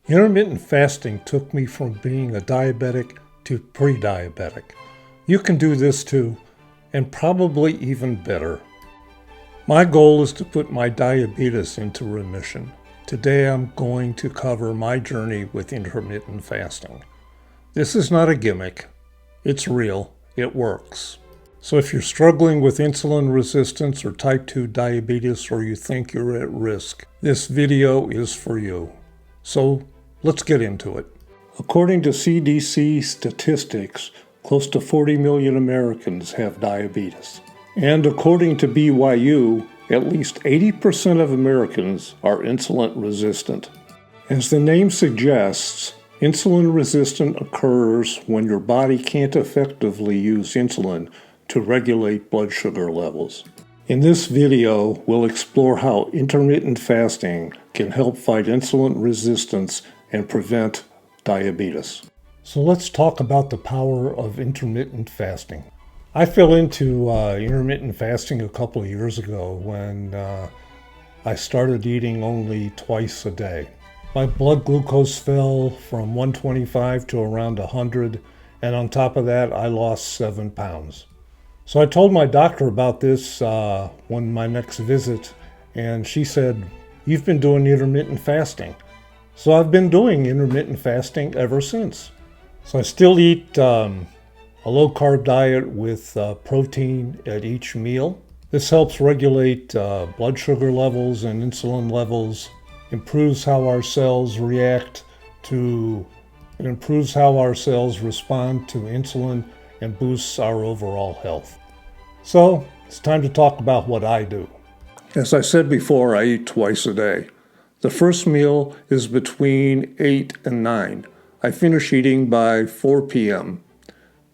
Intermittent fasting took me from being a diabetic to pre-diabetic. You can do this too, and probably even better. My goal is to put my diabetes into remission. Today I'm going to cover my journey with intermittent fasting. This is not a gimmick. It's real. It works. So if you're struggling with insulin resistance or type 2 diabetes, or you think you're at risk, this video is for you. So let's get into it. According to CDC statistics, close to 40 million Americans have diabetes. And according to BYU, at least 80% of Americans are insulin resistant. As the name suggests, insulin resistance occurs when your body can't effectively use insulin to regulate blood sugar levels. In this video, we'll explore how intermittent fasting can help fight insulin resistance and prevent diabetes. So let's talk about the power of intermittent fasting. I fell into intermittent fasting a couple of years ago when I started eating only twice a day. My blood glucose fell from 125 to around 100, and on top of that, I lost 7 pounds. So I told my doctor about this when my next visit, and she said, "You've been doing intermittent fasting." So I've been doing intermittent fasting ever since. So I still eat a low-carb diet with protein at each meal. This helps regulate blood sugar levels and insulin levels, improves how our cells respond to insulin, and boosts our overall health. So it's time to talk about what I do. As I said before, I eat twice a day. The first meal is between 8 and 9. I finish eating by 4 p.m.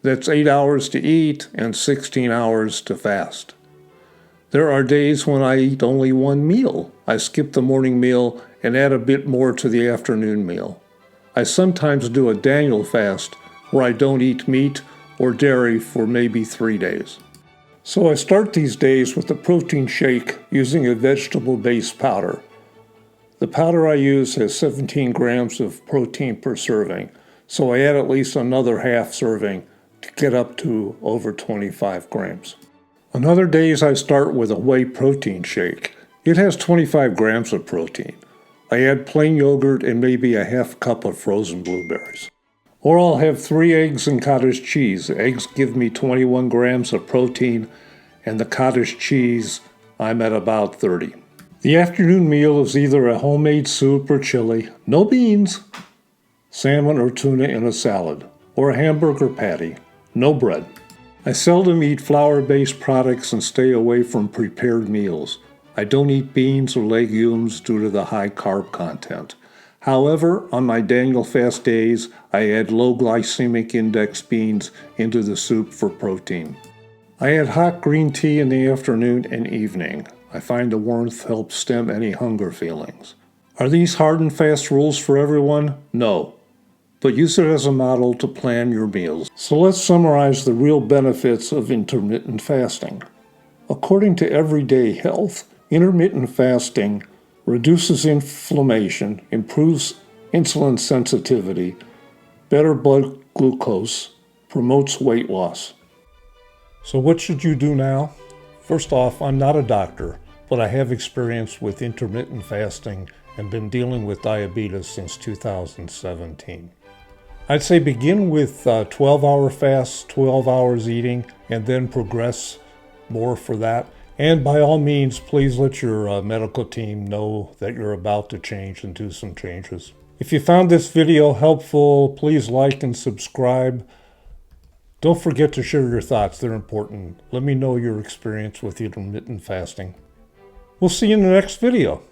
That's 8 hours to eat and 16 hours to fast. There are days when I eat only one meal. I skip the morning meal and add a bit more to the afternoon meal. I sometimes do a Daniel fast where I don't eat meat or dairy for maybe 3 days. So I start these days with a protein shake using a vegetable-based powder. The powder I use has 17 grams of protein per serving, so I add at least another half serving to get up to over 25 grams. On other days I start with a whey protein shake. It has 25 grams of protein. I add plain yogurt and maybe a half cup of frozen blueberries. Or I'll have 3 eggs and cottage cheese. Eggs give me 21 grams of protein, and the cottage cheese, I'm at about 30. The afternoon meal is either a homemade soup or chili, no beans, salmon or tuna in a salad, or a hamburger patty, no bread. I seldom eat flour-based products and stay away from prepared meals. I don't eat beans or legumes due to the high carb content. However, on my Daniel fast days, I add low glycemic index beans into the soup for protein. I add hot green tea in the afternoon and evening. I find the warmth helps stem any hunger feelings. Are these hard and fast rules for everyone? No. But use it as a model to plan your meals. So let's summarize the real benefits of intermittent fasting. According to Everyday Health, intermittent fasting reduces inflammation, improves insulin sensitivity, better blood glucose, promotes weight loss. So what should you do now? First off, I'm not a doctor, but I have experience with intermittent fasting and been dealing with diabetes since 2017. I'd say begin with 12-hour fasts, 12 hours eating, and then progress more for that. And by all means, please let your medical team know that you're about to change and do some changes. If you found this video helpful, please like and subscribe. Don't forget to share your thoughts. They're important. Let me know your experience with intermittent fasting. We'll see you in the next video.